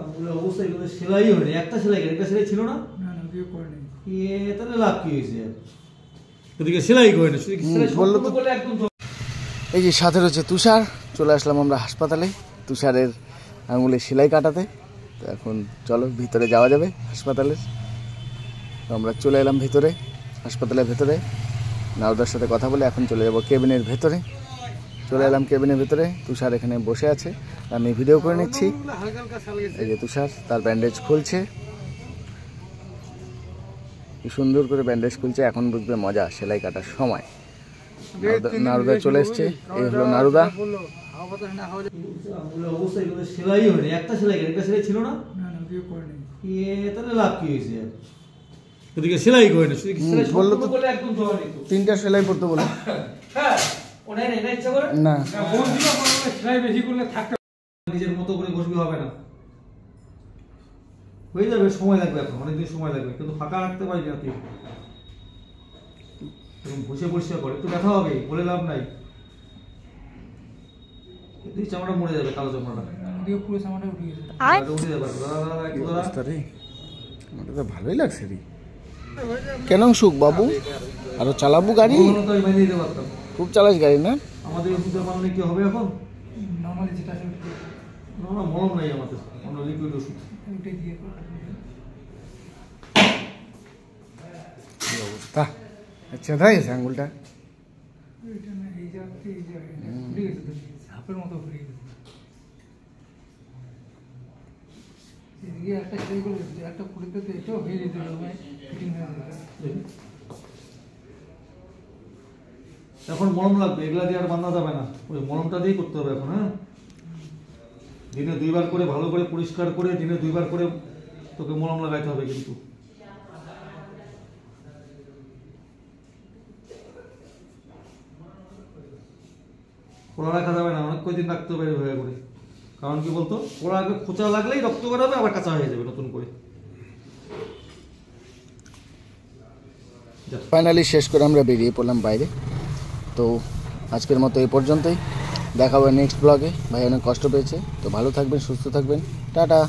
আঙুলের অবস্থা এগুলো সেলাই হয়নি, একটা সেলাই একটা সেলাই ছিল না, তাহলে লাভ কি হয়েছে? ওদিকে সেলাই করে না, বললো তো একদম। এই যে সাথে রয়েছে তুষার, চলে আসলাম আমরা হাসপাতালে তুষারের আঙুলে সেলাই কাটাতে। তো এখন চলো ভিতরে যাওয়া যাবে হাসপাতালের। তো আমরা চলে এলাম ভিতরে, হাসপাতালের ভেতরে নারদার সাথে কথা বলে এখন চলে যাব কেবিনের ভেতরে। চলে এলাম কেবিনের ভেতরে, তুষার এখানে বসে আছে, আমি ভিডিও করে নিচ্ছি। এই যে তুষার তার ব্যান্ডেজ খুলছে, কি সুন্দর করে ব্যান্ডেজ খুলছে, এখন বুঝবে মজা সেলাই কাটার সময়। নারুদা চলে এসছে, এই হলো নারুদা। অবস্থা এগুলো সেলাই হয়নি, একটা সেলাই একটা সেলাই ছিল না, তাহলে লাভ কি হয়েছে? ওদিকে সেলাই করে না, বললো তো তিনটা সেলাই করতে বলে না, সেলাই বেশি করলে থাকতে নিজের মতো করে বসবি, হবে না, হয়ে যাবে, সময় লাগবে, এখন অনেকদিন সময় লাগবে, কিন্তু ফাঁকা রাখতে পারবি না তুই, বসে পরিষ্কার করে একটু ব্যথা হবে, বলে লাভ নাই, তুই চামড়া মরে যাবে, কালো চামড়াটা পুরো চামড়াটা উঠে যাবে। ভালোই লাগছে রে, কেন সুখ বাবু আরো চালাবো গাড়ি? খুব চালাস গাড়ি না? আমাদের ওষুধের মানলে কি হবে এখন? নরমালি যেটা আছে না, মলম নাই আমাদের, অন্য লিকুইড ওষুধ। কি অবস্থা, আচ্ছা তাই আছে আঙুলটা, এখন মলম লাগবে, এগুলা দিয়ে আর বাঁধা যাবে না, ওই মলমটা দিয়েই করতে হবে এখন। হ্যাঁ, দিনে 2 বার করে ভালো করে পরিষ্কার করে দিনে 2 বার করে তোকে মলম লাগাইতে হবে, কিন্তু পোড়া রাখা যাবে না, অনেক কয়দিন রাখতে হবে এভাবে করে, কারণ কি বলতো, পোড়া আগে খোঁচা লাগলেই রক্ত বেরোবে, আবার কাঁচা হয়ে যাবে নতুন করে। ফাইনালি শেষ করে আমরা বেরিয়ে পড়লাম বাইরে। তো আজকের মতো এই পর্যন্তই, দেখা হবে নেক্সট ব্লগে। ভাই অনেক কষ্ট পেয়েছে, তো ভালো থাকবেন, সুস্থ থাকবেন, টাটা।